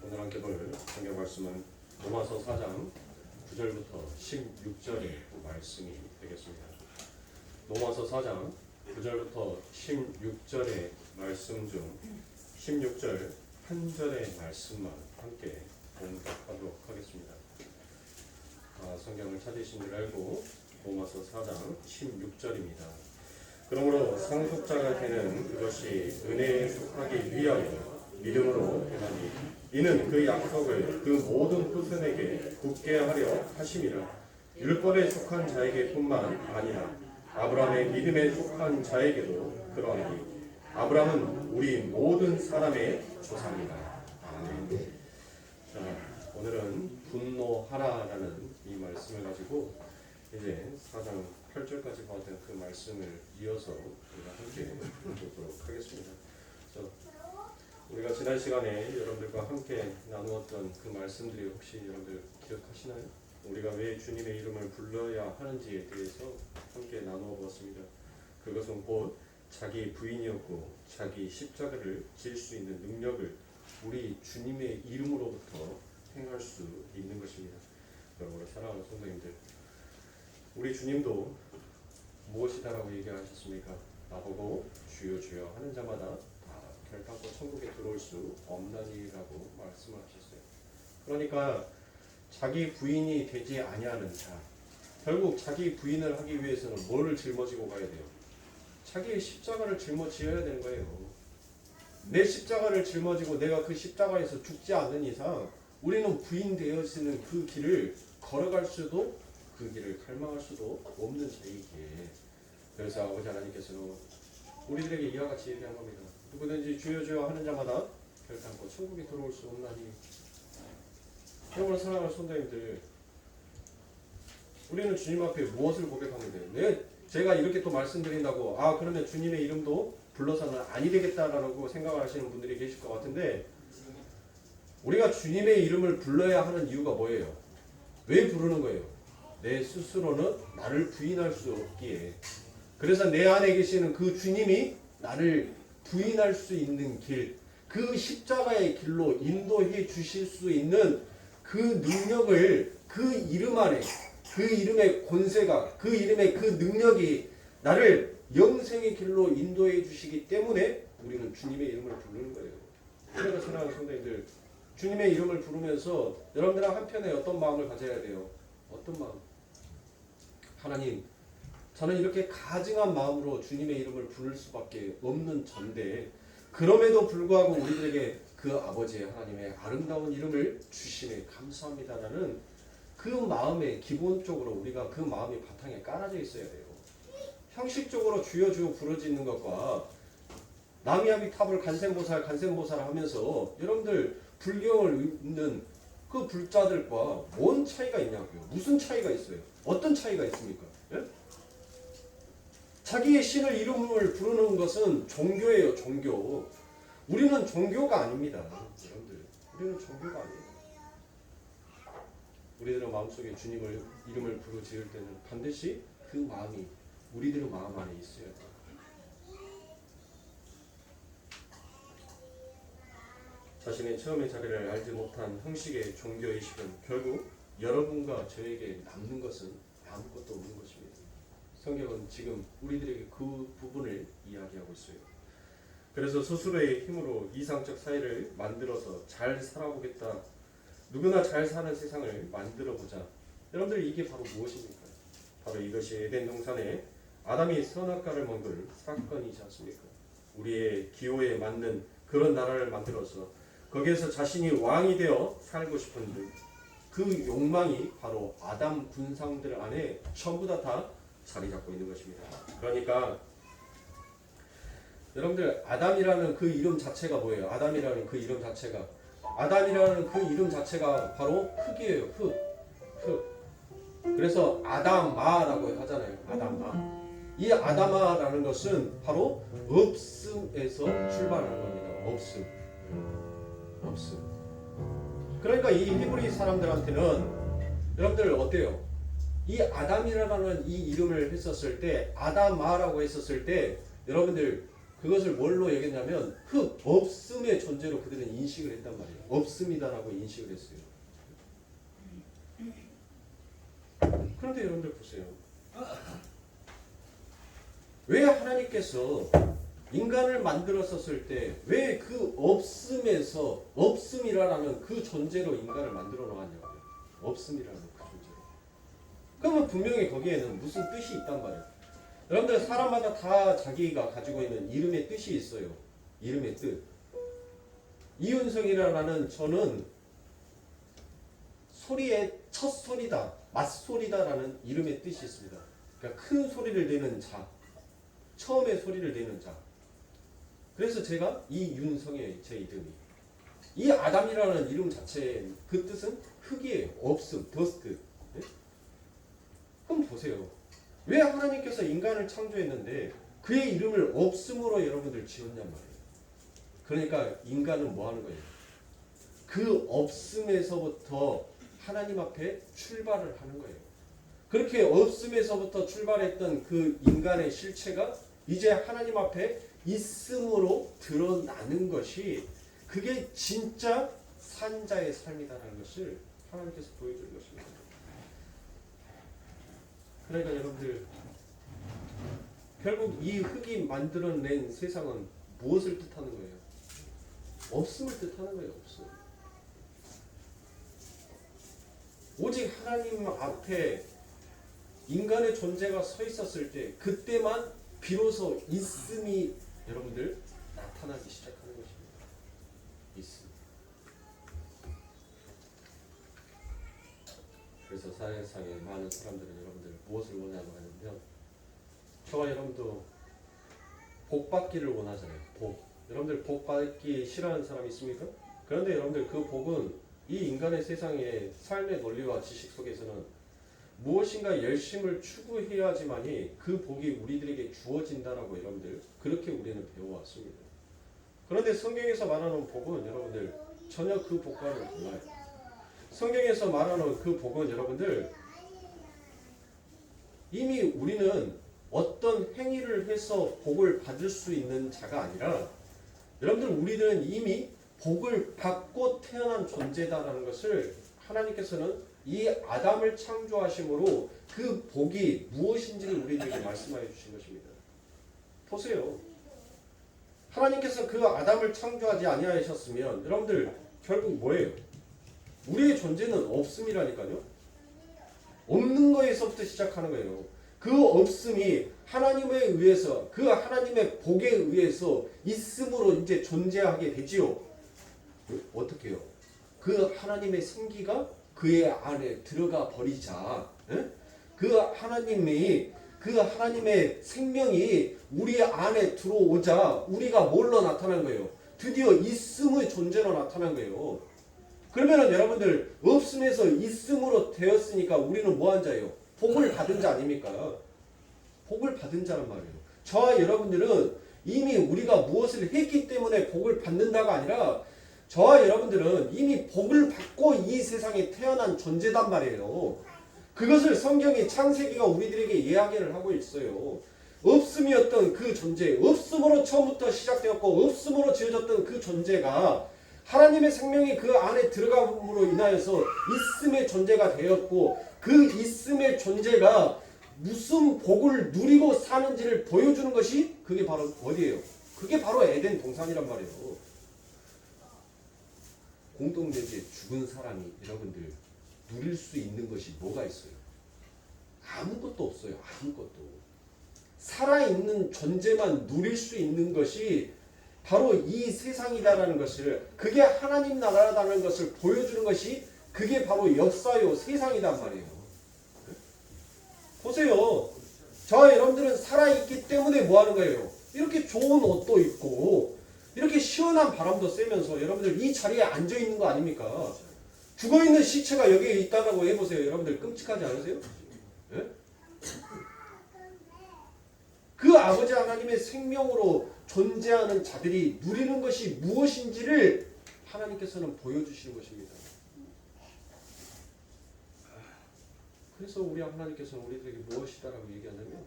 오늘 함께 볼 성경 말씀은 로마서 4장 9절부터 16절의 말씀이 되겠습니다. 로마서 4장 9절부터 16절의 말씀 중 16절 한 절의 말씀만 함께 공독하도록 하겠습니다. 성경을 찾으신 줄 알고 로마서 4장 16절입니다. 그러므로 상속자가 되는 그것이 은혜에 속하기 위하여 믿음으로 되나니 이는 그 약속을 그 모든 후손에게 굳게 하려 하심이라. 율법에 속한 자에게뿐만 아니라 아브라함의 믿음에 속한 자에게도 그러하니 아브라함은 우리 모든 사람의 조상이다. 아멘. 자, 오늘은 분노하라라는 이 말씀을 가지고 이제 4장 8절까지 보았던 그 말씀을 이어서 우리가 함께 보도록 하겠습니다. 우리가 지난 시간에 여러분들과 함께 나누었던 그 말씀들이 혹시 여러분들 기억하시나요? 우리가 왜 주님의 이름을 불러야 하는지에 대해서 함께 나누어 보았습니다. 그것은 곧 자기 부인이었고 자기 십자가를 질 수 있는 능력을 우리 주님의 이름으로부터 행할 수 있는 것입니다. 여러분 사랑하는 성도님들, 우리 주님도 무엇이다라고 얘기하셨습니까? 나보고 주여 주여 하는 자마다 결단코 천국에 들어올 수 없나니라고 말씀을 하셨어요. 그러니까 자기 부인이 되지 아니하는 자, 결국 자기 부인을 하기 위해서는 뭐를 짊어지고 가야 돼요? 자기의 십자가를 짊어지어야 되는 거예요. 내 십자가를 짊어지고 내가 그 십자가에서 죽지 않는 이상 우리는 부인 되어지는 그 길을 걸어갈 수도, 그 길을 갈망할 수도 없는 자이기에, 그래서 아버지 하나님께서는 우리들에게 이와 같이 얘기한 겁니다. 누구든지 주여 주여 하는 자마다 결단코 천국에 들어올 수 없나니. 여러분 사랑하는 성도님들, 우리는 주님 앞에 무엇을 고백하면 돼요? 제가 이렇게 또 말씀드린다고 그러면 주님의 이름도 불러서는 아니 되겠다라고 생각을 하시는 분들이 계실 것 같은데, 우리가 주님의 이름을 불러야 하는 이유가 뭐예요? 왜 부르는 거예요? 내 스스로는 나를 부인할 수 없기에. 그래서 내 안에 계시는 그 주님이 나를 부인할 수 있는 길, 그 십자가의 길로 인도해 주실 수 있는 그 능력을, 그 이름 안에, 그 이름의 권세가, 그 이름의 그 능력이 나를 영생의 길로 인도해 주시기 때문에 우리는 주님의 이름을 부르는 거예요. 그래서 사랑하는 성도님들, 주님의 이름을 부르면서 여러분들은 한편에 어떤 마음을 가져야 돼요? 어떤 마음? 하나님, 저는 이렇게 가증한 마음으로 주님의 이름을 부를 수밖에 없는 전데, 그럼에도 불구하고 우리들에게 그 아버지의 하나님의 아름다운 이름을 주시네 감사합니다라는 그 마음에, 기본적으로 우리가 그 마음이 바탕에 깔아져 있어야 돼요. 형식적으로 주여 주여 부르짖는 것과 나미아비탑을 간센보살 하면서 여러분들 불경을 읽는 그 불자들과 뭔 차이가 있냐고요. 무슨 차이가 있어요? 어떤 차이가 있습니까? 예? 자기의 신을 이름을 부르는 것은 종교예요. 종교. 우리는 종교가 아닙니다. 여러분들, 우리는 종교가 아니에요. 우리들의 마음속에 주님을 이름을 부르짖을 때는 반드시 그 마음이 우리들의 마음 안에 있어야 돼요. 자신의 처음의 자리를 알지 못한 형식의 종교의식은 결국 여러분과 저에게 남는 것은 아무것도 없는 것입니다. 성경은 지금 우리들에게 그 부분을 이야기하고 있어요. 그래서 스스로의 힘으로 이상적 사회를 만들어서 잘 살아보겠다, 누구나 잘 사는 세상을 만들어보자. 여러분들, 이게 바로 무엇입니까? 바로 이것이 에덴 동산에 아담이 선악과를 먹은 사건이지 않습니까? 우리의 기호에 맞는 그런 나라를 만들어서 거기에서 자신이 왕이 되어 살고 싶은 그 욕망이 바로 아담 군상들 안에 전부 다 자리 잡고 있는 것입니다. 그러니까 여러분들, 아담이라는 그 이름 자체가 뭐예요? 아담이라는 그 이름 자체가 바로 흙이에요. 흙. 그래서 아담마라고 하잖아요. 아담마. 이 아담마라는 것은 바로 없음에서 출발하는 겁니다. 없음. 그러니까 이 히브리 사람들한테는 여러분들 어때요? 이 아담이라는 이 이름을 했었을 때, 아담마라고 했었을 때 여러분들 그것을 뭘로 얘기했냐면 흙, 없음의 존재로 그들은 인식을 했단 말이에요. 없음이다라고 인식을 했어요. 그런데 여러분들 보세요. 왜 하나님께서 인간을 만들었었을 때 왜 그 없음에서 없음이라는 그 존재로 인간을 만들어 놓았냐고요. 없음이라는 그 존재로. 그러면 분명히 거기에는 무슨 뜻이 있단 말이에요. 여러분들 사람마다 다 자기가 가지고 있는 이름의 뜻이 있어요. 이름의 뜻. 이윤성이라는 저는 소리의 첫 소리다, 맞소리다라는 이름의 뜻이 있습니다. 그러니까 큰 소리를 내는 자, 처음에 소리를 내는 자. 그래서 제가 이윤성이에요, 제 이름이. 이 아담이라는 이름 자체의 그 뜻은 흙이에요. 없음, 더스트. 네? 그럼 보세요. 왜 하나님께서 인간을 창조했는데 그의 이름을 없음으로 여러분들 지었냔 말이에요. 그러니까 인간은 뭐 하는 거예요? 그 없음에서부터 하나님 앞에 출발을 하는 거예요. 그렇게 없음에서부터 출발했던 그 인간의 실체가 이제 하나님 앞에 있음으로 드러나는 것이 그게 진짜 산자의 삶이다라는 것을 하나님께서 보여주는 것입니다. 그러니까 여러분들 결국 이 흙이 만들어낸 세상은 무엇을 뜻하는 거예요? 없음을 뜻하는 거예요. 없음. 오직 하나님 앞에 인간의 존재가 서 있었을 때 그때만 비로소 있음이 여러분들 나타나기 시작하는 것입니다. 있음. 그래서 세상에 많은 사람들은 여러분들 무엇을 원하고 하냐면 저와 여러분도 복 받기를 원하잖아요. 복. 여러분들 복 받기 싫어하는 사람 있습니까? 그런데 여러분들 그 복은 이 인간의 세상의 삶의 논리와 지식 속에서는 무엇인가 열심을 추구해야지만이 그 복이 우리들에게 주어진다라고 여러분들 그렇게 우리는 배워왔습니다. 그런데 성경에서 말하는 복은 여러분들 전혀 그 복과는 달라요. 성경에서 말하는 그 복은 여러분들 이미 우리는 어떤 행위를 해서 복을 받을 수 있는 자가 아니라 여러분들 우리들은 이미 복을 받고 태어난 존재다라는 것을 하나님께서는 이 아담을 창조하심으로 그 복이 무엇인지를 우리들에게 말씀하여 주신 것입니다. 보세요. 하나님께서 그 아담을 창조하지 아니하셨으면 여러분들 결국 뭐예요? 우리의 존재는 없음이라니까요. 없는 거에서부터 시작하는 거예요. 그 없음이 하나님에 의해서 그 하나님의 복에 의해서 있음으로 이제 존재하게 되지요. 어떻게 해요? 그 하나님의 생기가 그의 안에 들어가 버리자. 그 하나님의 생명이 우리 안에 들어오자 우리가 뭘로 나타난 거예요? 드디어 있음의 존재로 나타난 거예요. 그러면은 여러분들 없음에서 있음으로 되었으니까 우리는 뭐한 자예요? 복을 받은 자 아닙니까? 복을 받은 자란 말이에요. 저와 여러분들은 이미 우리가 무엇을 했기 때문에 복을 받는다가 아니라 저와 여러분들은 이미 복을 받고 이 세상에 태어난 존재단 말이에요. 그것을 성경의 창세기가 우리들에게 이야기를 하고 있어요. 없음이었던 그 존재, 없음으로 처음부터 시작되었고 없음으로 지어졌던 그 존재가 하나님의 생명이 그 안에 들어감으로 인하여서 있음의 존재가 되었고 그 있음의 존재가 무슨 복을 누리고 사는지를 보여주는 것이 그게 바로 어디예요? 그게 바로 에덴 동산이란 말이에요. 공동묘지에 죽은 사람이 여러분들 누릴 수 있는 것이 뭐가 있어요? 아무것도 없어요. 아무것도. 살아있는 존재만 누릴 수 있는 것이 바로 이 세상이다라는 것을 그게 하나님 나라라는 것을 보여주는 것이 그게 바로 역사요 세상이란 말이에요. 보세요. 저와 여러분들은 살아있기 때문에 뭐 하는 거예요? 이렇게 좋은 옷도 입고 이렇게 시원한 바람도 쐬면서 여러분들 이 자리에 앉아있는 거 아닙니까? 죽어있는 시체가 여기에 있다고 해보세요. 여러분들 끔찍하지 않으세요? 네? 그 아버지 하나님의 생명으로 존재하는 자들이 누리는 것이 무엇인지를 하나님께서는 보여주시는 것입니다. 그래서 우리 하나님께서는 우리들에게 무엇이다라고 얘기하냐면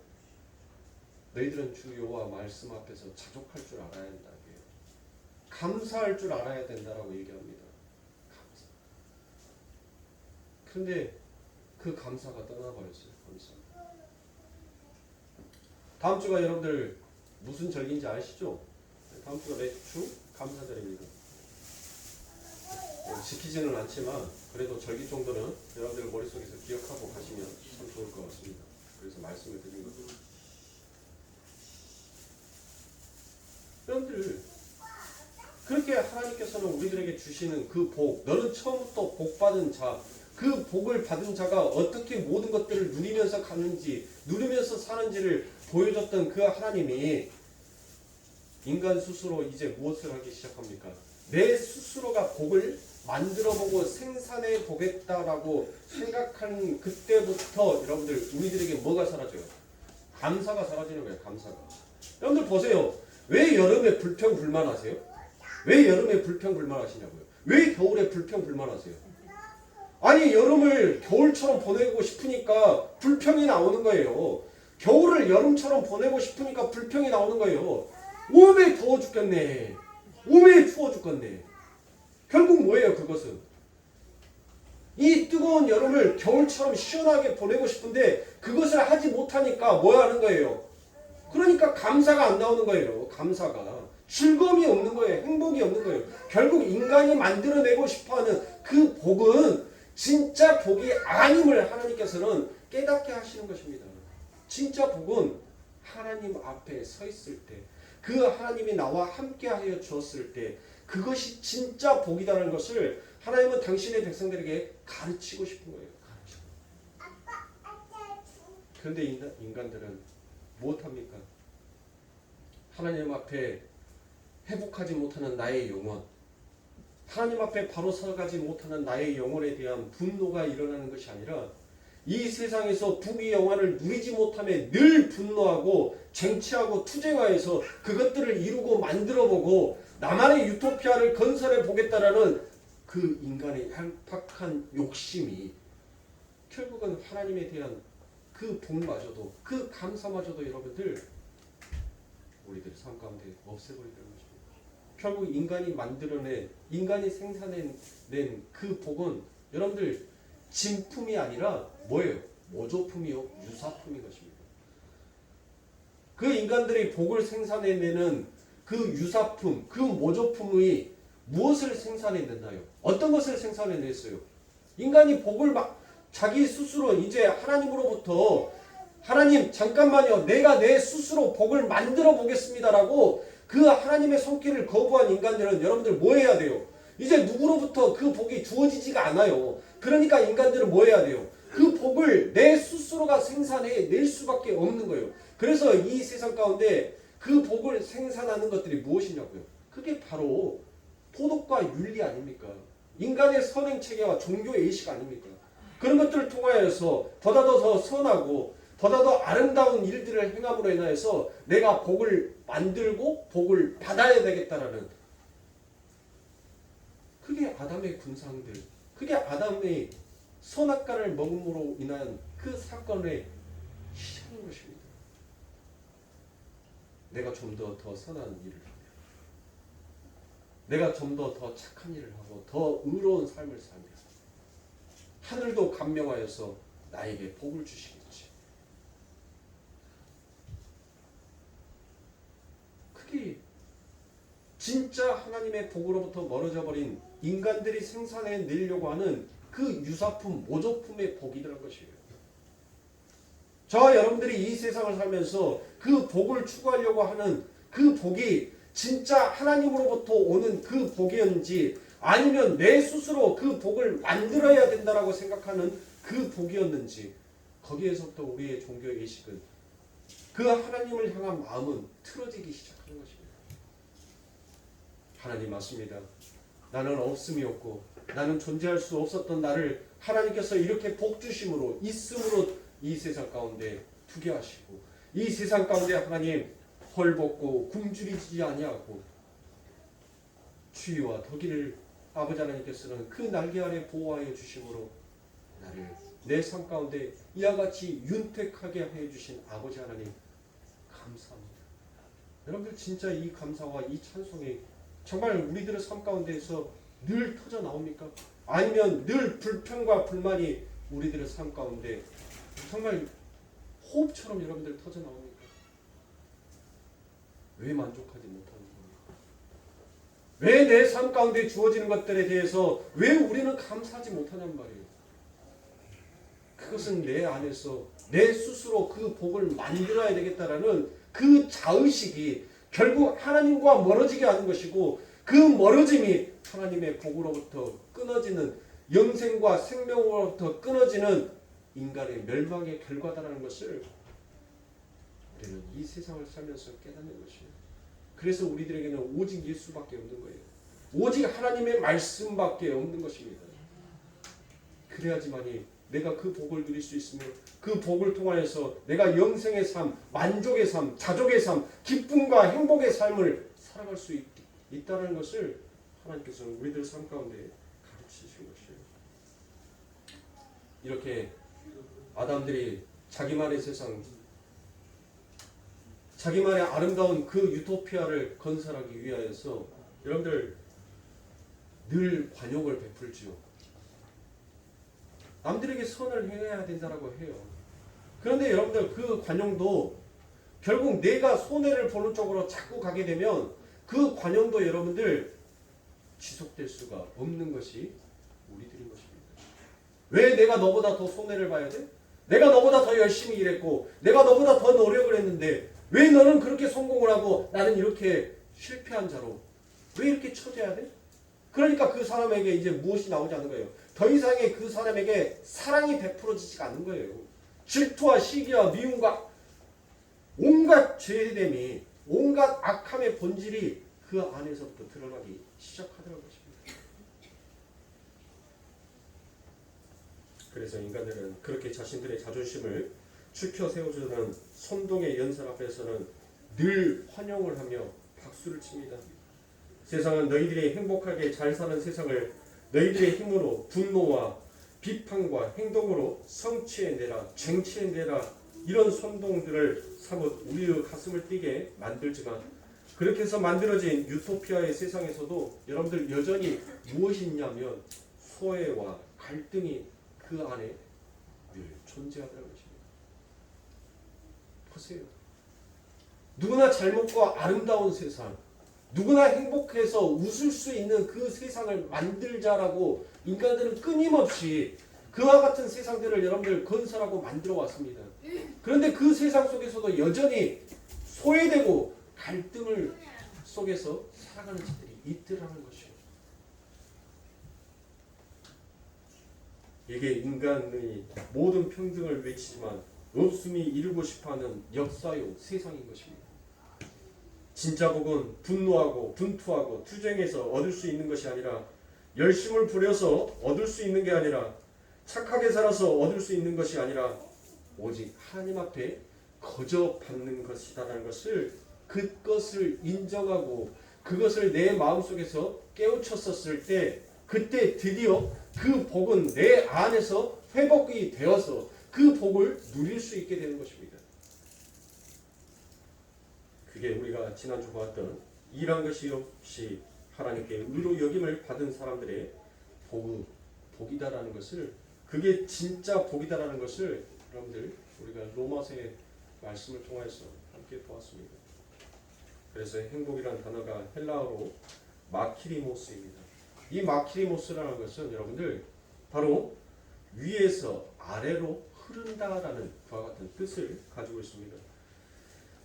너희들은 주 여호와 말씀 앞에서 자족할 줄 알아야 된다. 감사할 줄 알아야 된다라고 얘기합니다. 감사. 그런데 그 감사가 떠나버렸어요. 감사. 다음 주가 여러분들 무슨 절기인지 아시죠? 다음 주가 매주 감사절입니다. 지키지는 않지만 그래도 절기 정도는 여러분들 머릿속에서 기억하고 가시면 참 좋을 것 같습니다. 그래서 말씀을 드린 겁니다. 여러분들 그렇게 하나님께서는 우리들에게 주시는 그 복, 너는 처음부터 복 받은 자, 그 복을 받은 자가 어떻게 모든 것들을 누리면서 가는지, 누리면서 사는지를 보여줬던 그 하나님이 인간 스스로 이제 무엇을 하기 시작합니까? 내 스스로가 복을 만들어보고 생산해 보겠다라고 생각하는 그때부터 여러분들 우리들에게 뭐가 사라져요? 감사가 사라지는 거예요. 감사가. 여러분들 보세요. 왜 여름에 불평불만하세요? 왜 여름에 불평불만하시냐고요? 왜 겨울에 불평불만하세요? 아니 여름을 겨울처럼 보내고 싶으니까 불평이 나오는 거예요. 겨울을 여름처럼 보내고 싶으니까 불평이 나오는 거예요. 오메 더워 죽겠네. 오메 추워 죽겠네. 결국 뭐예요 그것은? 이 뜨거운 여름을 겨울처럼 시원하게 보내고 싶은데 그것을 하지 못하니까 뭐 하는 거예요? 그러니까 감사가 안 나오는 거예요. 감사가. 즐거움이 없는 거예요. 행복이 없는 거예요. 결국 인간이 만들어내고 싶어하는 그 복은 진짜 복이 아님을 하나님께서는 깨닫게 하시는 것입니다. 진짜 복은 하나님 앞에 서 있을 때, 그 하나님이 나와 함께하여 주었을 때 그것이 진짜 복이라는 것을 하나님은 당신의 백성들에게 가르치고 싶은 거예요. 그런데 인간들은 못합니까? 하나님 앞에 회복하지 못하는 나의 영혼, 하나님 앞에 바로 서가지 못하는 나의 영혼에 대한 분노가 일어나는 것이 아니라 이 세상에서 부귀 영화를 누리지 못함에 늘 분노하고 쟁취하고 투쟁하여서 그것들을 이루고 만들어보고 나만의 유토피아를 건설해 보겠다라는 그 인간의 얄팍한 욕심이 결국은 하나님에 대한 그 복마저도, 그 감사마저도 여러분들 우리들 삶 가운데 없애버리는 것입니다. 결국 인간이 만들어낸, 인간이 생산해낸 그 복은 여러분들 진품이 아니라 뭐예요? 모조품이요, 유사품인 것입니다. 그 인간들이 복을 생산해내는 그 유사품, 그 모조품이 무엇을 생산해낸다요? 어떤 것을 생산해냈어요? 인간이 복을 자기 스스로 이제 하나님으로부터 하나님 잠깐만요, 내가 내 스스로 복을 만들어 보겠습니다라고 그 하나님의 손길을 거부한 인간들은 여러분들 뭐 해야 돼요? 이제 누구로부터 그 복이 주어지지가 않아요. 그러니까 인간들은 뭐 해야 돼요? 그 복을 내 스스로가 생산해 낼 수밖에 없는 거예요. 그래서 이 세상 가운데 그 복을 생산하는 것들이 무엇이냐고요? 그게 바로 도덕과 윤리 아닙니까? 인간의 선행체계와 종교의식 아닙니까? 그런 것들을 통하여서 보다 더 선하고 보다 더 아름다운 일들을 행함으로 인하여서 내가 복을 만들고 복을 받아야 되겠다라는, 그게 아담의 군상들, 그게 아담의 선악과를 먹음으로 인한 그 사건의 시작인 것입니다. 내가 좀 더 선한 일을 하며, 내가 좀 더 착한 일을 하고 더 의로운 삶을 살며 하늘도 감명하여서 나에게 복을 주시겠지. 그게 진짜 하나님의 복으로부터 멀어져 버린 인간들이 생산해내려고 하는 그 유사품, 모조품의 복이라는 것이에요. 저와 여러분들이 이 세상을 살면서 그 복을 추구하려고 하는 그 복이 진짜 하나님으로부터 오는 그 복이었는지 아니면 내 스스로 그 복을 만들어야 된다라고 생각하는 그 복이었는지, 거기에서부터 우리의 종교의식은, 그 하나님을 향한 마음은 틀어지기 시작하는 것입니다. 하나님 맞습니다. 나는 없음이 없고 나는 존재할 수 없었던 나를 하나님께서 이렇게 복 주심으로 있음으로 이 세상 가운데 두게 하시고, 이 세상 가운데 하나님 헐벗고 굶주리지 아니하고 추위와 더기를 아버지 하나님께서는 그 날개 아래 보호하여 주심으로 나를 내 삶 가운데 이와 같이 윤택하게 해 주신 아버지 하나님 감사합니다. 여러분들 진짜 이 감사와 이 찬송이 정말 우리들의 삶 가운데에서 늘 터져 나옵니까? 아니면 늘 불평과 불만이 우리들의 삶 가운데 정말 호흡처럼 여러분들 터져 나옵니까? 왜 만족하지 못하는 겁니까? 왜 내 삶 가운데 주어지는 것들에 대해서 왜 우리는 감사하지 못하냔 말이에요. 그것은 내 안에서 내 스스로 그 복을 만들어야 되겠다라는 그 자의식이 결국 하나님과 멀어지게 하는 것이고, 그 멀어짐이 하나님의 복으로부터 끊어지는, 영생과 생명으로부터 끊어지는 인간의 멸망의 결과다라는 것을 우리는 이 세상을 살면서 깨닫는 것이에요. 그래서 우리들에게는 오직 예수밖에 없는 거예요. 오직 하나님의 말씀밖에 없는 것입니다. 그래야지만이 내가 그 복을 누릴 수 있으며, 그 복을 통하여서 내가 영생의 삶, 만족의 삶, 자족의 삶, 기쁨과 행복의 삶을 살아갈 수 있다는 것을 하나님께서는 우리들 삶 가운데 가르치신 것이에요. 이렇게 아담들이 자기만의 세상, 자기만의 아름다운 그 유토피아를 건설하기 위하여서 여러분들 늘 관용을 베풀지요. 남들에게 선을 행해야 된다라고 해요. 그런데 여러분들 그 관용도 결국 내가 손해를 보는 쪽으로 자꾸 가게 되면 그 관용도 여러분들 지속될 수가 없는 것이 우리들인 것입니다. 왜 내가 너보다 더 손해를 봐야 돼? 내가 너보다 더 열심히 일했고 내가 너보다 더 노력을 했는데 왜 너는 그렇게 성공을 하고 나는 이렇게 실패한 자로 왜 이렇게 처져야 돼? 그러니까 그 사람에게 이제 무엇이 나오지 않는 거예요. 더 이상의 그 사람에게 사랑이 베풀어지지가 않는 거예요. 질투와 시기와 미움과 온갖 죄됨이, 온갖 악함의 본질이 그 안에서부터 드러나기 시작하더라는 것입니다. 그래서 인간들은 그렇게 자신들의 자존심을 추켜 세워주는 선동의 연설 앞에서는 늘 환영을 하며 박수를 칩니다. 세상은 너희들이 행복하게 잘 사는 세상을 너희들의 힘으로 분노와 비판과 행동으로 성취해내라, 쟁취해내라, 이런 선동들을 사뭇 우리의 가슴을 뛰게 만들지만, 그렇게 해서 만들어진 유토피아의 세상에서도 여러분들 여전히 무엇이 있냐면 소외와 갈등이 그 안에 늘 존재하다는 것입니다. 보세요. 누구나 잘 먹고 아름다운 세상, 누구나 행복해서 웃을 수 있는 그 세상을 만들자라고 인간들은 끊임없이 그와 같은 세상들을 여러분들 건설하고 만들어 왔습니다. 그런데 그 세상 속에서도 여전히 소외되고 갈등을 속에서 살아가는 자들이 있더라는 것이에요. 이게 인간의 모든 평등을 외치지만 없음이 이루고 싶어하는 역사요 세상인 것입니다. 진짜 복은 분노하고 분투하고 투쟁해서 얻을 수 있는 것이 아니라, 열심을 부려서 얻을 수 있는 게 아니라, 착하게 살아서 얻을 수 있는 것이 아니라 오직 하나님 앞에 거저 받는 것이다라는 것을, 그것을 인정하고 그것을 내 마음속에서 깨우쳤었을 때, 그때 드디어 그 복은 내 안에서 회복이 되어서 그 복을 누릴 수 있게 되는 것입니다. 그게 우리가 지난주 보았던 일한 것이 없이 하나님께 의로 여김을 받은 사람들의 복이다라는 것을, 그게 진짜 복이다라는 것을 여러분들 우리가 로마서의 말씀을 통해서 함께 보았습니다. 그래서 행복이라는 단어가 헬라어로 마키리모스입니다. 이 마키리모스라는 것은 여러분들 바로 위에서 아래로 흐른다라는 그와 같은 뜻을 가지고 있습니다.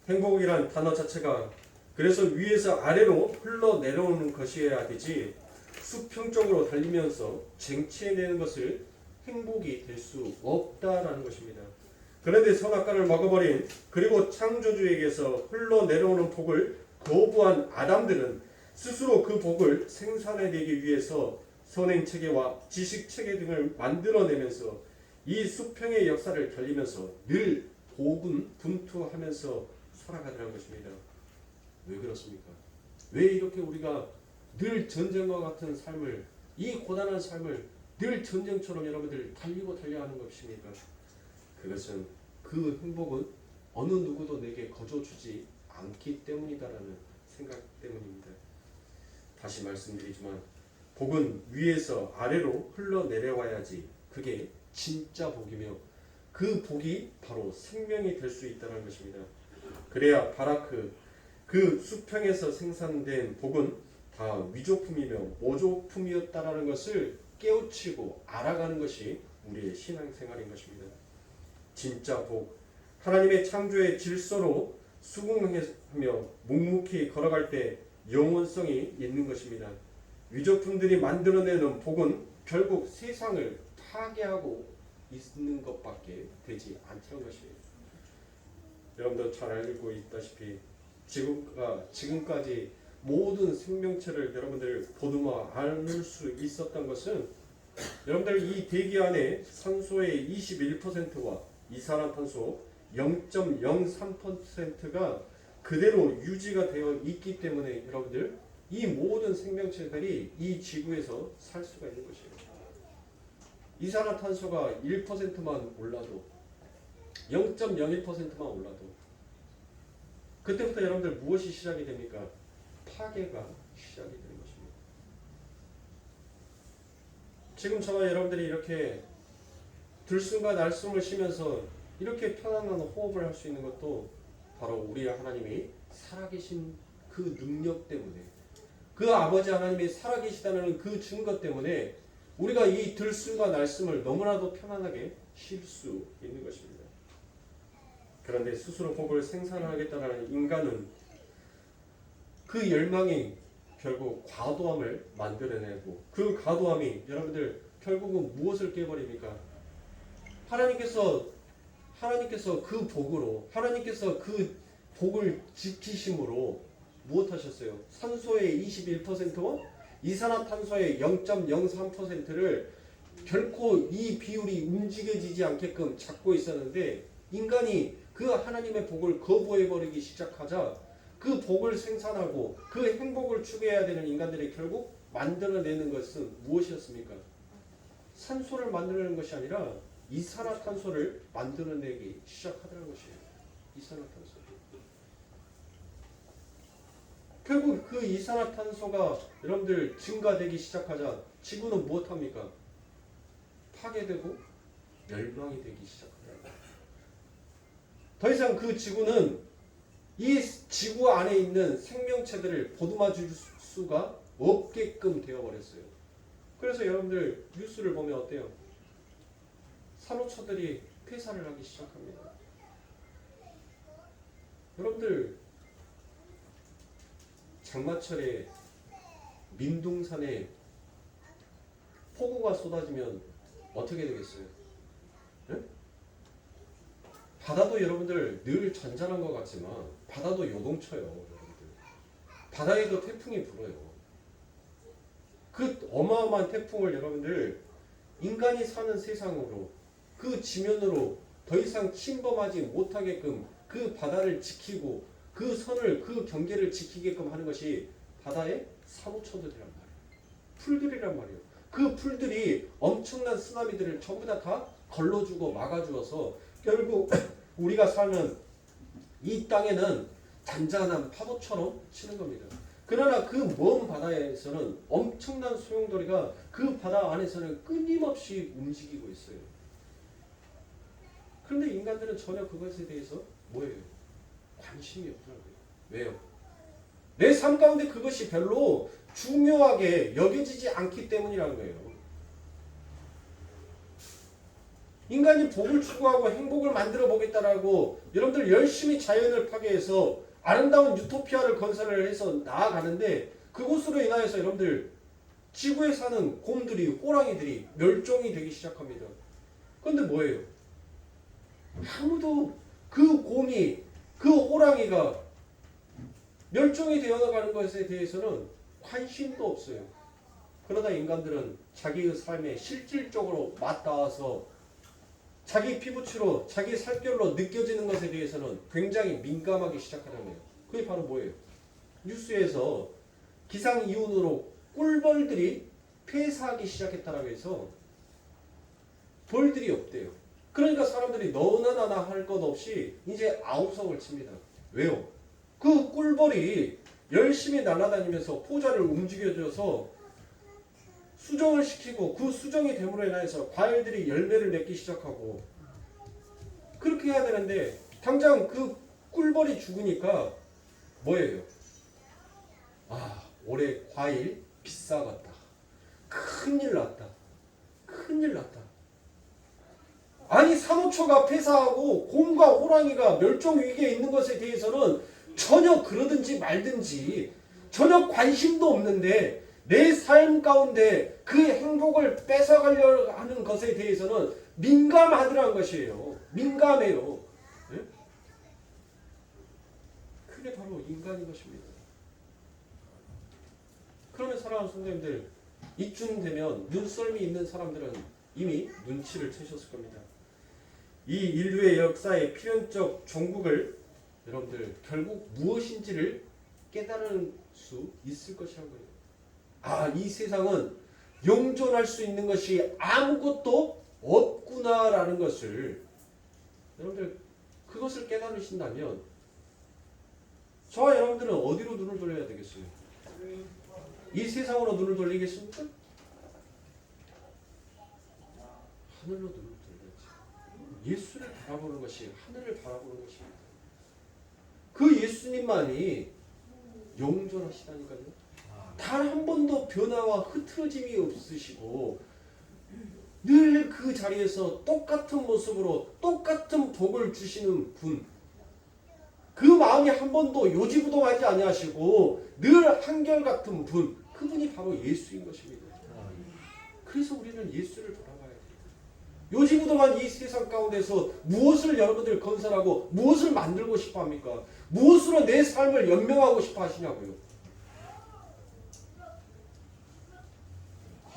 행복이란 단어 자체가 그래서 위에서 아래로 흘러내려오는 것이어야 되지, 수평적으로 달리면서 쟁취해내는 것을 행복이 될 수 없다라는 것입니다. 그런데 선악과를 먹어버린, 그리고 창조주에게서 흘러내려오는 복을 거부한 아담들은 스스로 그 복을 생산해내기 위해서 선행체계와 지식체계 등을 만들어내면서 이 수평의 역사를 달리면서 늘 고군분투하면서 살아가더라는 것입니다. 왜 그렇습니까? 왜 이렇게 우리가 늘 전쟁과 같은 삶을, 이 고단한 삶을 늘 전쟁처럼 여러분들 달리고 달려가는 것입니까? 그것은 그 행복은 어느 누구도 내게 거저주지 않기 때문이다라는 생각 때문입니다. 다시 말씀드리지만 복은 위에서 아래로 흘러내려와야지 그게 진짜 복이며 그 복이 바로 생명이 될 수 있다는 것입니다. 그래야 바라크 그 수평에서 생산된 복은 다 위조품이며 모조품이었다라는 것을 깨우치고 알아가는 것이 우리의 신앙생활인 것입니다. 진짜 복, 하나님의 창조의 질서로 수긍하며 묵묵히 걸어갈 때 영원성이 있는 것입니다. 위조품들이 만들어내는 복은 결국 세상을 파괴하고 있는 것밖에 되지 않다는 것이에요. 여러분도 잘 알고 있다시피 지금까지 모든 생명체를 여러분들 보듬어 안을 수 있었던 것은 여러분들 이 대기 안에 산소의 21%와 이산화탄소 0.03%가 그대로 유지가 되어 있기 때문에 여러분들 이 모든 생명체들이 이 지구에서 살 수가 있는 것이에요. 이산화탄소가 1%만 올라도 0.01%만 올라도 그때부터 여러분들 무엇이 시작이 됩니까? 파괴가 시작이 되는 것입니다. 지금 저와 여러분들이 이렇게 들숨과 날숨을 쉬면서 이렇게 편안한 호흡을 할 수 있는 것도 바로 우리 하나님이 살아계신 그 능력 때문에 그 아버지 하나님이 살아계시다는 그 증거 때문에 우리가 이 들숨과 날숨을 너무나도 편안하게 쉴 수 있는 것입니다. 그런데 스스로 복을 생산하겠다는 인간은 그 열망이 결국 과도함을 만들어내고 그 과도함이 여러분들 결국은 무엇을 깨버립니까? 하나님께서 그 복으로 하나님께서 그 복을 지키심으로 무엇 하셨어요? 산소의 21%와 이산화탄소의 0.03%를 결코 이 비율이 움직여지지 않게끔 잡고 있었는데 인간이 그 하나님의 복을 거부해버리기 시작하자 그 복을 생산하고 그 행복을 추구해야 되는 인간들이 결국 만들어내는 것은 무엇이었습니까? 산소를 만들어내는 것이 아니라 이산화탄소를 만들어내기 시작하더라는 것이에요. 이산화탄소. 결국 그 이산화탄소가 여러분들 증가되기 시작하자 지구는 무엇합니까? 파괴되고 멸망이 되기 시작합니다. 더 이상 그 지구는 이 지구 안에 있는 생명체들을 보듬어 줄 수가 없게끔 되어버렸어요. 그래서 여러분들 뉴스를 보면 어때요? 산호초들이 폐사를 하기 시작합니다. 여러분들 장마철에 민둥산에 폭우가 쏟아지면 어떻게 되겠어요? 네? 바다도 여러분들 늘 잔잔한 것 같지만 바다도 요동쳐요. 여러분들. 바다에도 태풍이 불어요. 그 어마어마한 태풍을 여러분들 인간이 사는 세상으로 그 지면으로 더 이상 침범하지 못하게끔 그 바다를 지키고 그 선을 그 경계를 지키게끔 하는 것이 바다의 산호초들이란 말이에요. 풀들이란 말이에요. 그 풀들이 엄청난 쓰나미들을 전부 다 걸러주고 막아주어서 결국 우리가 사는 이 땅에는 잔잔한 파도처럼 치는 겁니다. 그러나 그 먼 바다에서는 엄청난 소용돌이가 그 바다 안에서는 끊임없이 움직이고 있어요. 그런데 인간들은 전혀 그것에 대해서 뭐예요? 관심이 없더라고요. 왜요? 내 삶 가운데 그것이 별로 중요하게 여겨지지 않기 때문이라는 거예요. 인간이 복을 추구하고 행복을 만들어 보겠다라고 여러분들 열심히 자연을 파괴해서 아름다운 유토피아를 건설을 해서 나아가는데 그곳으로 인하여서 여러분들 지구에 사는 곰들이 호랑이들이 멸종이 되기 시작합니다. 그런데 뭐예요? 아무도 그 곰이 그 호랑이가 멸종이 되어가는 것에 대해서는 관심도 없어요. 그러다 인간들은 자기의 삶에 실질적으로 맞닿아서 자기 피부치로 자기 살결로 느껴지는 것에 대해서는 굉장히 민감하기 시작하는 거예요. 그게 바로 뭐예요? 뉴스에서 기상이온으로 꿀벌들이 폐사하기 시작했다라고 해서 벌들이 없대요. 그러니까 사람들이 너나 나나 할 것 없이 이제 아우성을 칩니다. 왜요? 그 꿀벌이 열심히 날아다니면서 포자를 움직여줘서 수정을 시키고 그 수정이 됨으로 인해서 과일들이 열매를 맺기 시작하고 그렇게 해야 되는데 당장 그 꿀벌이 죽으니까 뭐예요? 아, 올해 과일 비싸겠다. 큰일 났다. 큰일 났다. 아니 산호초가 폐사하고 곰과 호랑이가 멸종 위기에 있는 것에 대해서는 전혀 그러든지 말든지 전혀 관심도 없는데 내 삶 가운데 그 행복을 뺏어가려 하는 것에 대해서는 민감하더란 것이에요. 민감해요. 네? 그게 바로 인간인 것입니다. 그러면 사랑하는 성도님들 이쯤 되면 눈썰미 있는 사람들은 이미 눈치를 채셨을 겁니다. 이 인류의 역사의 필연적 종국을 여러분들 결국 무엇인지를 깨달을 수 있을 것이라는 거예요. 아, 이 세상은 용존할 수 있는 것이 아무것도 없구나라는 것을 여러분들 그것을 깨달으신다면 저와 여러분들은 어디로 눈을 돌려야 되겠어요? 이 세상으로 눈을 돌리겠습니까? 하늘로 눈을 돌려야지. 예수를 바라보는 것이 하늘을 바라보는 것입니다. 그 예수님만이 영존하시다니까요. 단 한 번도 변화와 흐트러짐이 없으시고 늘 그 자리에서 똑같은 모습으로 똑같은 복을 주시는 분. 그 마음이 한 번도 요지부동하지 아니하시고 늘 한결같은 분. 그분이 바로 예수인 것입니다. 그래서 우리는 예수를 돌아봐야 돼요. 요지부동한 이 세상 가운데서 무엇을 여러분들 건설하고 무엇을 만들고 싶어 합니까? 무엇으로 내 삶을 연명하고 싶어 하시냐고요.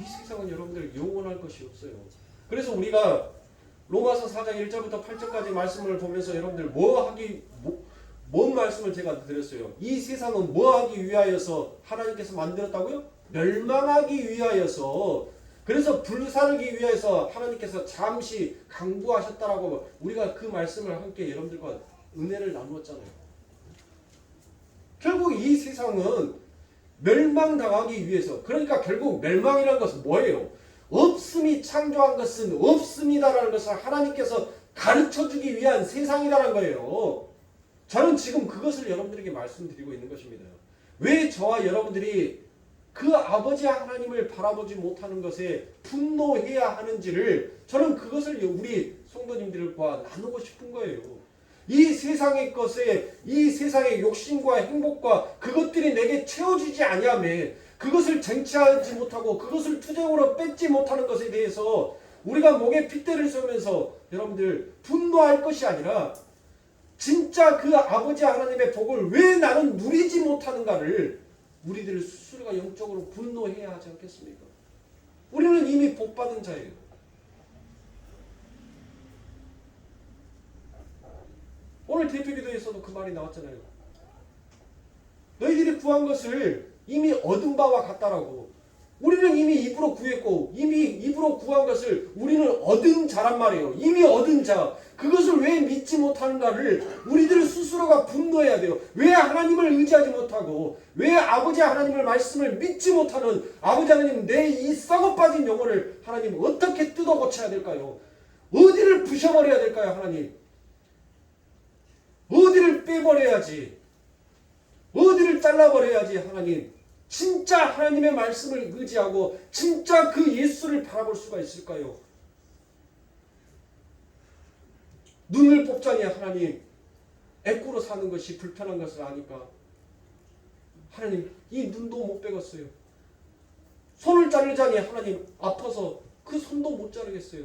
이 세상은 여러분들 영원할 것이 없어요. 그래서 우리가 로마서 4장 1절부터 8절까지 말씀을 보면서 여러분들 뭔 말씀을 제가 드렸어요? 이 세상은 뭐 하기 위하여서 하나님께서 만들었다고요? 멸망하기 위하여서. 그래서 불사르기 위해서 하나님께서 잠시 강구하셨다라고 우리가 그 말씀을 함께 여러분들과 은혜를 나누었잖아요. 결국 이 세상은 멸망당하기 위해서, 그러니까 결국 멸망이라는 것은 뭐예요? 없음이 창조한 것은 없습니다라는 것을 하나님께서 가르쳐주기 위한 세상이라는 거예요. 저는 지금 그것을 여러분들에게 말씀드리고 있는 것입니다. 왜 저와 여러분들이 그 아버지 하나님을 바라보지 못하는 것에 분노해야 하는지를 저는 그것을 우리 성도님들과 나누고 싶은 거예요. 이 세상의 것에 이 세상의 욕심과 행복과 그것들이 내게 채워지지 아니하며 그것을 쟁취하지 못하고 그것을 투쟁으로 뺏지 못하는 것에 대해서 우리가 목에 핏대를 세우면서 여러분들 분노할 것이 아니라 진짜 그 아버지 하나님의 복을 왜 나는 누리지 못하는가를 우리들 스스로가 영적으로 분노해야 하지 않겠습니까? 우리는 이미 복받은 자예요. 오늘 대표기도에서도 그 말이 나왔잖아요. 너희들이 구한 것을 이미 얻은 바와 같다라고. 우리는 이미 입으로 구했고 이미 입으로 구한 것을 우리는 얻은 자란 말이에요. 이미 얻은 자. 그것을 왜 믿지 못하는가를 우리들 스스로가 분노해야 돼요. 왜 하나님을 의지하지 못하고 왜 아버지 하나님을 말씀을 믿지 못하는 아버지 하나님, 내 이 썩어빠진 영혼을 하나님 어떻게 뜯어 고쳐야 될까요? 어디를 부셔버려야 될까요? 하나님 어디를 빼버려야지, 어디를 잘라버려야지 하나님 진짜 하나님의 말씀을 의지하고 진짜 그 예수를 바라볼 수가 있을까요? 눈을 뽑자니 하나님 애꾸로 사는 것이 불편한 것을 아니까 하나님 이 눈도 못 빼겠어요. 손을 자르자니 하나님 아파서 그 손도 못 자르겠어요.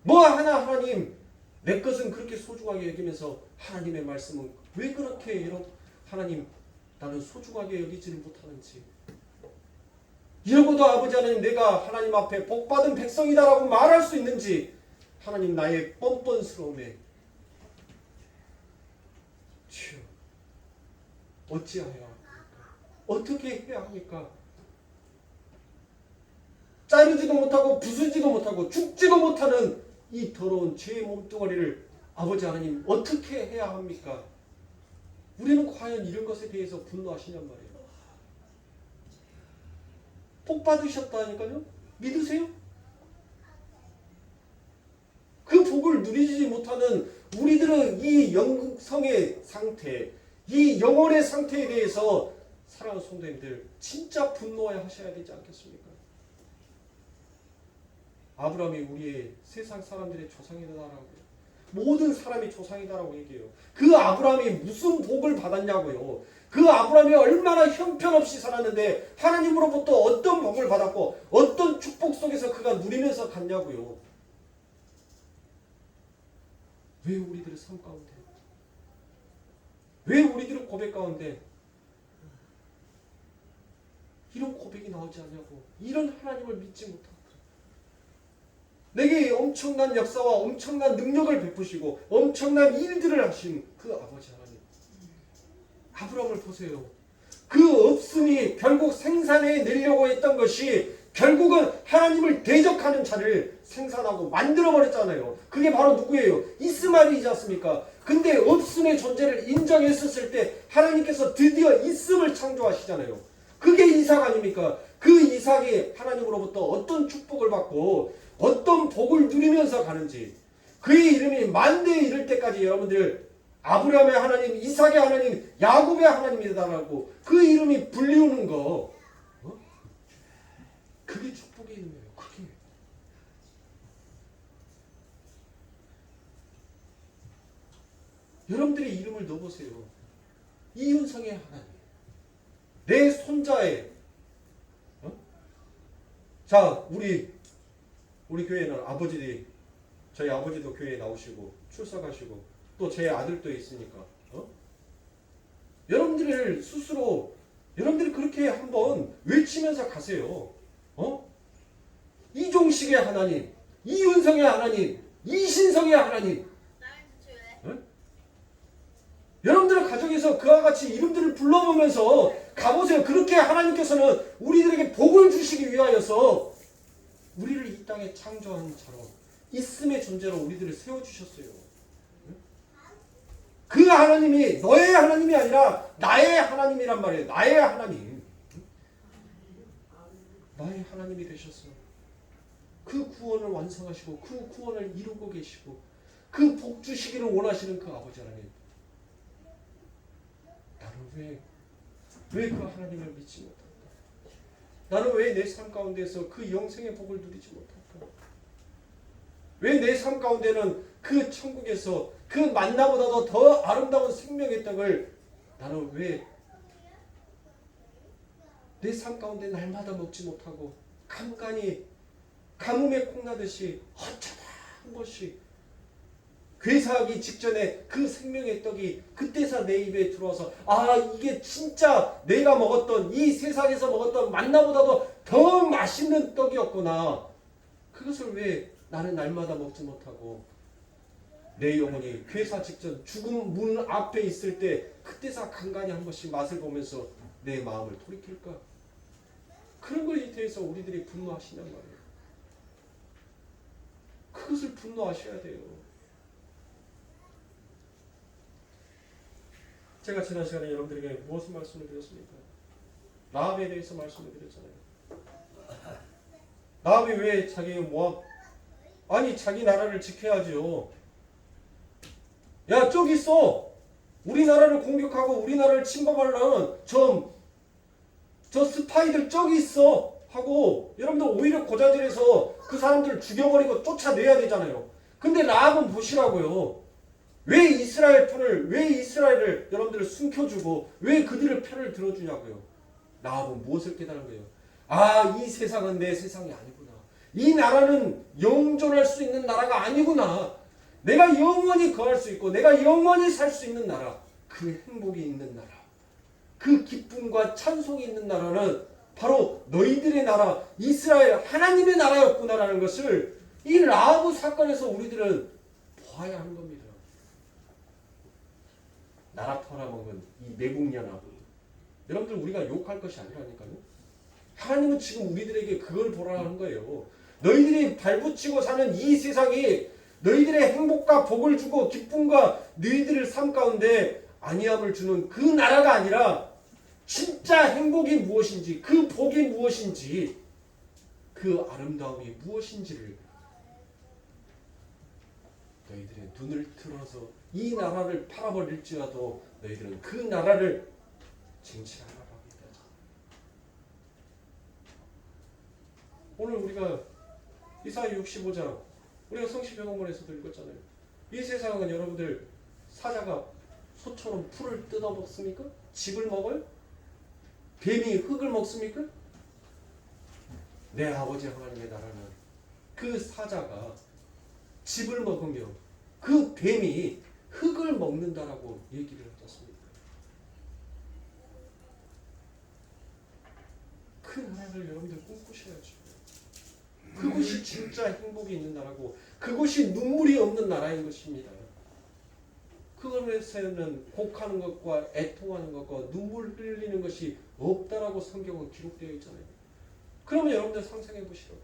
뭐 하나 하나님 내 것은 그렇게 소중하게 여기면서 하나님의 말씀은 왜 그렇게 하나님 나는 소중하게 여기지를 못하는지, 이러고도 아버지 하나님 내가 하나님 앞에 복받은 백성이다라고 말할 수 있는지 하나님 나의 뻔뻔스러움에 주여 어찌하여야 합니까? 어떻게 해야 합니까? 자르지도 못하고 못하고 부수지도 못하고 죽지도 못하는 이 더러운 죄의 몸뚱아리를 아버지 하나님 어떻게 해야 합니까? 우리는 과연 이런 것에 대해서 분노하시냔 말이에요. 복 받으셨다니까요? 믿으세요? 그 복을 누리지 못하는 우리들은 이 영성의 상태, 이 영혼의 상태에 대해서 사랑하는 성도님들 진짜 분노하셔야 되지 않겠습니까? 아브라함이 우리의 세상 사람들의 조상이다라고요. 모든 사람이 조상이다라고 얘기해요. 그 아브라함이 무슨 복을 받았냐고요. 그 아브라함이 얼마나 형편없이 살았는데 하나님으로부터 어떤 복을 받았고 어떤 축복 속에서 그가 누리면서 갔냐고요. 왜 우리들의 삶 가운데, 왜 우리들의 고백 가운데 이런 고백이 나오지 않냐고. 이런 하나님을 믿지 못하고 내게 엄청난 역사와 엄청난 능력을 베푸시고 엄청난 일들을 하신 그 아버지 하나님, 아브라함을 보세요. 그 없음이 결국 생산해 내려고 했던 것이 결국은 하나님을 대적하는 자를 생산하고 만들어버렸잖아요. 그게 바로 누구예요? 이스마엘이지 않습니까? 근데 없음의 존재를 인정했었을 때 하나님께서 드디어 있음을 창조하시잖아요. 그게 이삭 아닙니까? 그 이삭이 하나님으로부터 어떤 축복을 받고 어떤 복을 누리면서 가는지, 그의 이름이 만대에 이를 때까지 여러분들 아브라함의 하나님, 이삭의 하나님, 야곱의 하나님이다라고 그 이름이 불리우는 거, 그게 축복의 이름이에요. 그게. 여러분들의 이름을 넣어보세요. 이윤성의 하나님, 내 손자의, 자, 우리 교회는 아버지들이, 저희 아버지도 교회에 나오시고 출석하시고 또 제 아들도 있으니까 여러분들을 스스로 여러분들이 그렇게 한번 외치면서 가세요. 이종식의 하나님, 이윤성의 하나님, 이신성의 하나님. 여러분들의 가정에서 그와 같이 이름들을 불러보면서 가보세요. 그렇게 하나님께서는 우리들에게 복을 주시기 위하여서 우리를 이 땅에 창조한 자로 있음의 존재로 우리들을 세워주셨어요. 그 하나님이 너의 하나님이 아니라 나의 하나님이란 말이에요. 나의 하나님. 나의 하나님이 되셨어. 그 구원을 완성하시고 그 구원을 이루고 계시고 그 복 주시기를 원하시는 그 아버지 하나님. 나는 왜 그 하나님을 믿지 못할까? 나는 왜 내 삶 가운데서 그 영생의 복을 누리지 못할까? 왜 내 삶 가운데는 그 천국에서 그 만나보다도 더 아름다운 생명의 떡을 나는 왜 내 삶 가운데 날마다 먹지 못하고 간간히 가뭄에 콩나듯이 어쩌다 한 번씩 괴사하기 직전에 그 생명의 떡이 그때서 내 입에 들어와서 아, 이게 진짜 내가 먹었던 이 세상에서 먹었던 만나보다도 더 맛있는 떡이었구나. 그것을 왜 나는 날마다 먹지 못하고 내 영혼이 괴사 직전 죽음 문 앞에 있을 때 그때서 간간히 한 번씩 맛을 보면서 내 마음을 돌이킬까? 그런 것에 대해서 우리들이 분노하시냔 말이에요. 그것을 분노하셔야 돼요. 제가 지난 시간에 여러분들에게 무엇을 말씀을 드렸습니까? 라합에 대해서 말씀을 드렸잖아요. 라합이 왜 자기 모압, 아니 자기 나라를 지켜야죠. 야, 저기 있어. 우리나라를 공격하고 우리나라를 침범하려는 저 스파이들 저기 있어 하고 여러분들 오히려 고자질해서 그 사람들을 죽여버리고 쫓아내야 되잖아요. 근데 라합은 보시라고요. 왜 이스라엘을 여러분들을 숨겨주고 왜 그들의 편을 들어주냐고요. 라합은 무엇을 깨달은 거예요? 아, 이 세상은 내 세상이 아니구나. 이 나라는 영존할 수 있는 나라가 아니구나. 내가 영원히 거할 수 있고 내가 영원히 살 수 있는 나라, 그 행복이 있는 나라, 그 기쁨과 찬송이 있는 나라는 바로 너희들의 나라, 이스라엘 하나님의 나라였구나라는 것을 이 라합 사건에서 우리들은 보아야 하는 겁니다. 나라 털어먹은 이 내국연합, 여러분들 우리가 욕할 것이 아니라니까요. 하나님은 지금 우리들에게 그걸 보라는 거예요. 너희들이 발붙이고 사는 이 세상이 너희들의 행복과 복을 주고 기쁨과 너희들의 삶 가운데 안위함을 주는 그 나라가 아니라 진짜 행복이 무엇인지, 그 복이 무엇인지, 그 아름다움이 무엇인지를 너희들의 눈을 틀어서 이 나라를 팔아버릴지라도 너희들은 그 나라를 쟁취하라고 합니다. 오늘 우리가 이사야 65장 우리가 성시교동문에서도 읽었잖아요. 이 세상은 여러분들 사자가 소처럼 풀을 뜯어먹습니까? 짚을 먹어요? 뱀이 흙을 먹습니까? 내 아버지 하나님의 나라는 그 사자가 짚을 먹으며 그 뱀이 흙을 먹는다라고 얘기를 하지 않습니까? 그 나라를 여러분들 꿈꾸셔야죠. 그곳이 진짜 행복이 있는 나라고 그곳이 눈물이 없는 나라인 것입니다. 그것에는 곡하는 것과 애통하는 것과 눈물 흘리는 것이 없다라고 성경은 기록되어 있잖아요. 그러면 여러분들 상상해 보시라고.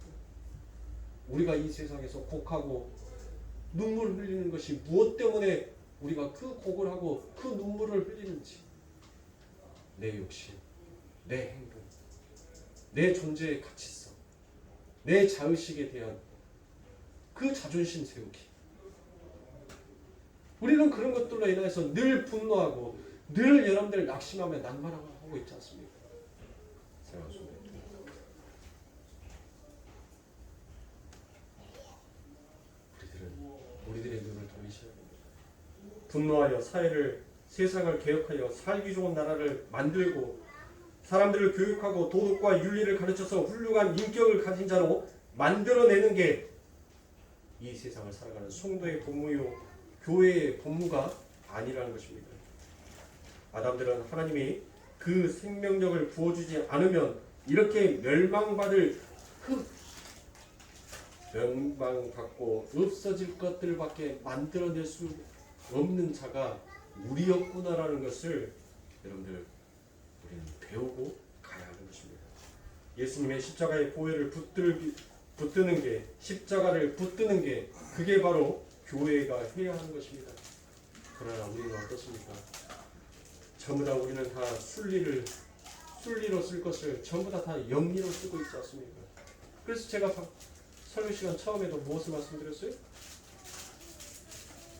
우리가 이 세상에서 곡하고 눈물 흘리는 것이 무엇 때문에 우리가 그 곡을 하고 그 눈물을 흘리는지. 내 욕심, 내 행동, 내 존재의 가치성, 내 자의식에 대한 그 자존심 세우기. 우리는 그런 것들로 인해서 늘 분노하고 늘 여러분들 낙심하며 낭만하고 있지 않습니까? 우리들의 눈을 돌리셔야 됩니다. 분노하여 세상을 개혁하여 살기 좋은 나라를 만들고 사람들을 교육하고 도덕과 윤리를 가르쳐서 훌륭한 인격을 가진 자로 만들어내는 게 이 세상을 살아가는 성도의 본무요 교회의 본무가 아니라는 것입니다. 아담들은 하나님이 그 생명력을 부어주지 않으면 이렇게 멸망받고 없어질 것들밖에 만들어낼 수 없는 자가 우리였구나라는 것을 여러분들 우리는 배우고 가야 하는 것입니다. 예수님의 십자가의 보혈을 붙드는 게 십자가를 붙드는 게 그게 바로 교회가 해야 하는 것입니다. 그러나 우리는 어떻습니까? 전부 다 우리는 다 순리로 쓸 것을 전부 다 영리로 쓰고 있지 않습니까? 그래서 제가 설교 시간 처음에도 무엇을 말씀드렸어요?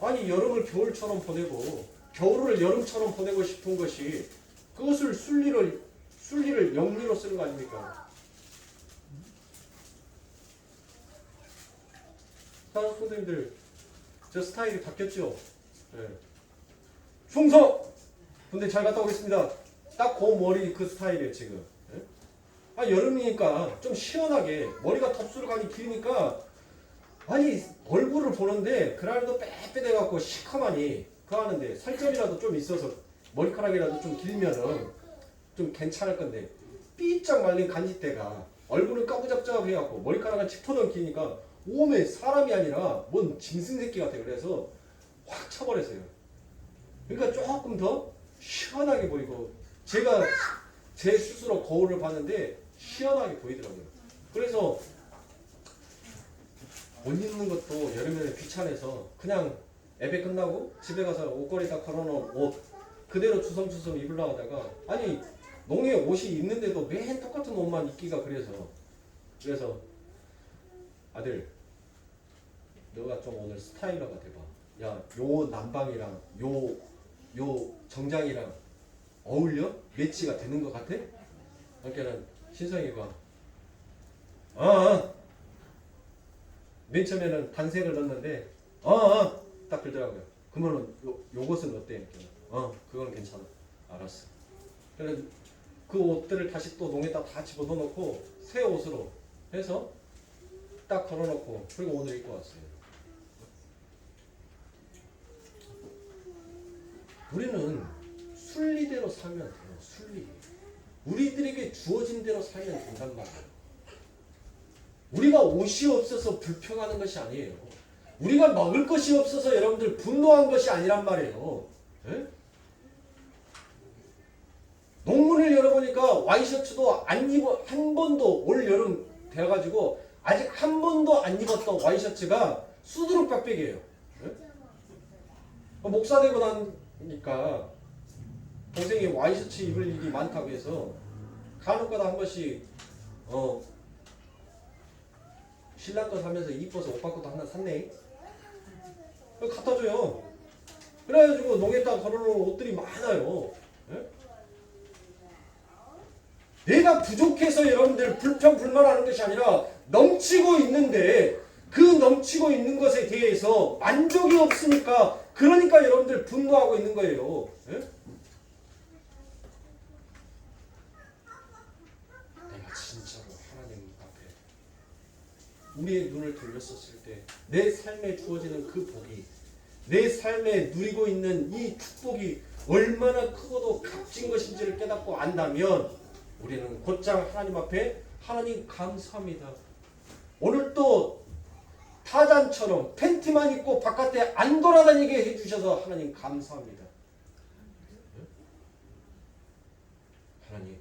아니 여름을 겨울처럼 보내고 겨울을 여름처럼 보내고 싶은 것이 그것을 순리를 영리로 쓰는 거 아닙니까? 자, 선생님들 저 스타일이 바뀌었죠? 네. 충성! 근데 잘 갔다 오겠습니다. 딱 그 머리 그 스타일이에요 지금. 네? 아 여름이니까 좀 시원하게 머리가 덥수룩하니 기니까 아니 얼굴을 보는데 그날도 빼빼대갖고 시커하니 그거 하는데 살점이라도 좀 있어서 머리카락이라도 좀 길면은 좀 괜찮을 건데 삐쩍 말린 간지대가 얼굴은 까부잡잡 해갖고 머리카락은 치퍼던 기니까 오메 사람이 아니라 뭔 짐승새끼 같아요. 그래서 확 쳐버렸어요. 그러니까 조금 더 시원하게 보이고 제가 제 스스로 거울을 봤는데 시원하게 보이더라고요. 그래서 옷 입는 것도 여름에는 귀찮아서 그냥 예배 끝나고 집에 가서 옷걸이에다 걸어놓은 옷 그대로 주섬주섬 입으려고 하다가 아니 농에 옷이 있는데도 맨 똑같은 옷만 입기가 그래서 아들 너가 좀 오늘 스타일러가 돼봐. 야 요 남방이랑 요 정장이랑 어울려? 매치가 되는 것 같아? 그러니까는 신성이가 맨 처음에는 단색을 넣었는데 딱 그러더라고요. 그러면 요것은 어때? 그건 괜찮아. 알았어. 그래서 그 옷들을 다시 또 농에다 다 집어넣고 새 옷으로 해서 딱 걸어놓고 그리고 오늘 입고 왔어요. 우리는 순리대로 살면 돼요. 순리. 우리들에게 주어진 대로 살면 된단 말이에요. 우리가 옷이 없어서 불평하는 것이 아니에요. 우리가 먹을 것이 없어서 여러분들 분노한 것이 아니란 말이에요. 네? 농문을 열어보니까 와이셔츠도 안 입어 한 번도 올 여름 돼가지고 아직 한 번도 안 입었던 와이셔츠가 수두룩 빽빽이에요. 네? 목사 되고 나니까 동생이 와이셔츠 입을 일이 많다고 해서 간혹가다 한 번씩 신랑 거 사면서 이뻐서 오빠 것도 하나 샀네. 갖다 줘요. 그래가지고 농에다 걸어놓은 옷들이 많아요. 네? 내가 부족해서 여러분들 불평불만하는 것이 아니라 넘치고 있는데 그 넘치고 있는 것에 대해서 만족이 없으니까 그러니까 여러분들 분노하고 있는 거예요. 네? 내가 진짜로 하나님 앞에 우리의 눈을 돌렸었을 때 내 삶에 주어지는 그 복이 내 삶에 누리고 있는 이 축복이 얼마나 크고도 값진 것인지를 깨닫고 안다면 우리는 곧장 하나님 앞에 하나님 감사합니다. 오늘 또 타잔처럼 팬티만 입고 바깥에 안 돌아다니게 해주셔서 하나님 감사합니다. 하나님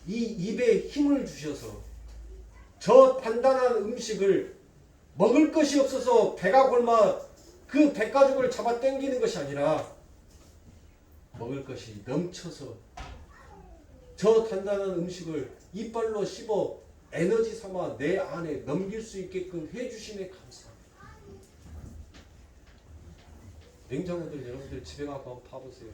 이 입에 힘을 주셔서 저 단단한 음식을 먹을 것이 없어서 배가 골마 그 배가죽을 잡아 당기는 것이 아니라 먹을 것이 넘쳐서 저 단단한 음식을 이빨로 씹어 에너지 삼아 내 안에 넘길 수 있게끔 해주심에 감사합니다. 냉장고들 여러분들 집에 가서 한번 봐보세요.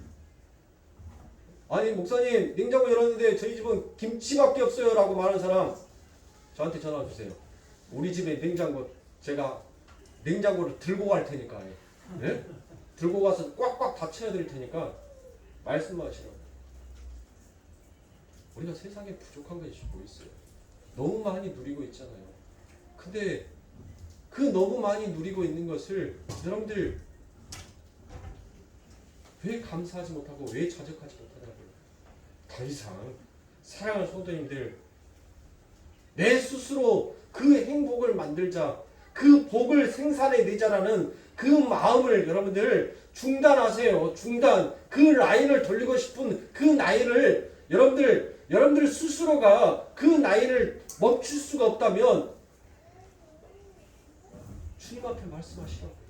아니 목사님 냉장고 열었는데 저희 집은 김치밖에 없어요 라고 말하는 사람 저한테 전화 주세요. 우리 집에 냉장고 제가 냉장고를 들고 갈 테니까 네? 들고 가서 꽉꽉 닫혀야 될 테니까 말씀하시라고. 우리가 세상에 부족한 것이 뭐 있어요? 너무 많이 누리고 있잖아요. 근데 그 너무 많이 누리고 있는 것을 여러분들 왜 감사하지 못하고 왜 자족하지 못하냐고요. 더 이상 사랑하는 성도님들 내 스스로 그 행복을 만들자 그 복을 생산해내자라는 그 마음을 여러분들 중단하세요. 중단. 그 라인을 돌리고 싶은 그 나이를 여러분들 스스로가 그 나이를 멈출 수가 없다면 주님 앞에 말씀하시라고요.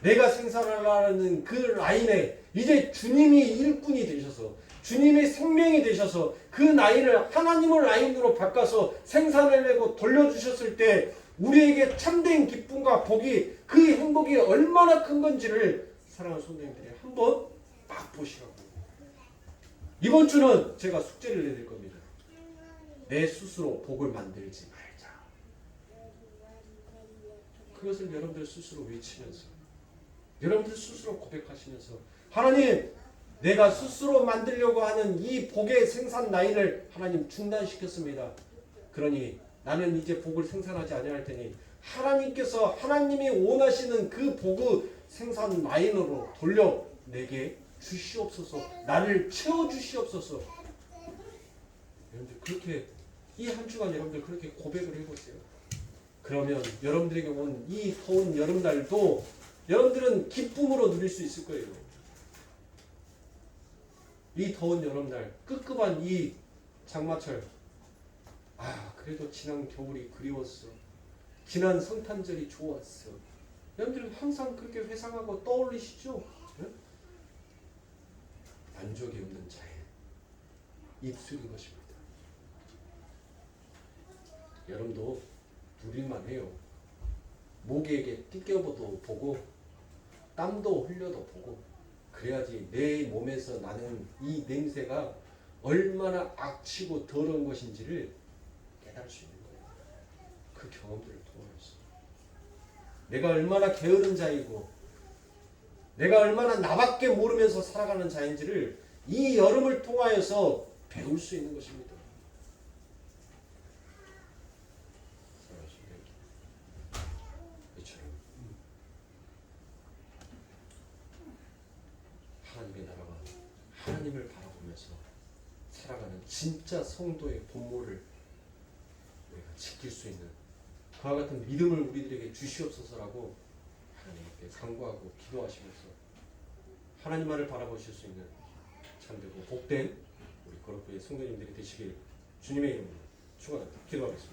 내가 생산하려는 그 라인에 이제 주님이 일꾼이 되셔서 주님의 생명이 되셔서 그 나이를 하나님의 라인으로 바꿔서 생산해내고 돌려주셨을 때 우리에게 참된 기쁨과 복이 그 행복이 얼마나 큰 건지를 사랑하는 성도님들이 한번 맛보시라고. 이번 주는 제가 숙제를 내릴 겁니다. 내 스스로 복을 만들지 말자. 그것을 여러분들 스스로 외치면서 여러분들 스스로 고백하시면서 하나님 내가 스스로 만들려고 하는 이 복의 생산 라인을 하나님 중단시켰습니다. 그러니 나는 이제 복을 생산하지 아니할 테니 하나님께서 하나님이 원하시는 그 복의 생산 라인으로 돌려 내게 주시옵소서. 나를 채워주시옵소서. 여러분들 그렇게 이 한 주간 여러분들 그렇게 고백을 해보세요. 그러면 여러분들에게 온 이 더운 여름날도 여러분들은 기쁨으로 누릴 수 있을 거예요. 이 더운 여름날 끄끄한 이 장마철 그래도 지난 겨울이 그리웠어. 지난 성탄절이 좋았어. 여러분들은 항상 그렇게 회상하고 떠올리시죠? 네? 만족이 없는 자의 입술인 것입니다. 여러분도 누릴만 해요. 모기에게 띠껴도 보고 땀도 흘려도 보고 그래야지 내 몸에서 나는 이 냄새가 얼마나 악취고 더러운 것인지를 깨달을 수 있는 거예요. 그 경험들을 통해서 내가 얼마나 게으른 자이고 내가 얼마나 나밖에 모르면서 살아가는 자인지를 이 여름을 통하여서 배울 수 있는 것입니다. 이처럼 하나님의 나라와 하나님을 바라보면서 살아가는 진짜 성도의 본모를 우리가 지킬 수 있는 그와 같은 믿음을 우리들에게 주시옵소서라고 하나님께 간구하고 기도하시면서 하나님만을 바라보실 수 있는 참되고 복된 우리 거룩부의 성도님들이 되시길 주님의 이름으로 축원합니다. 기도하겠습니다.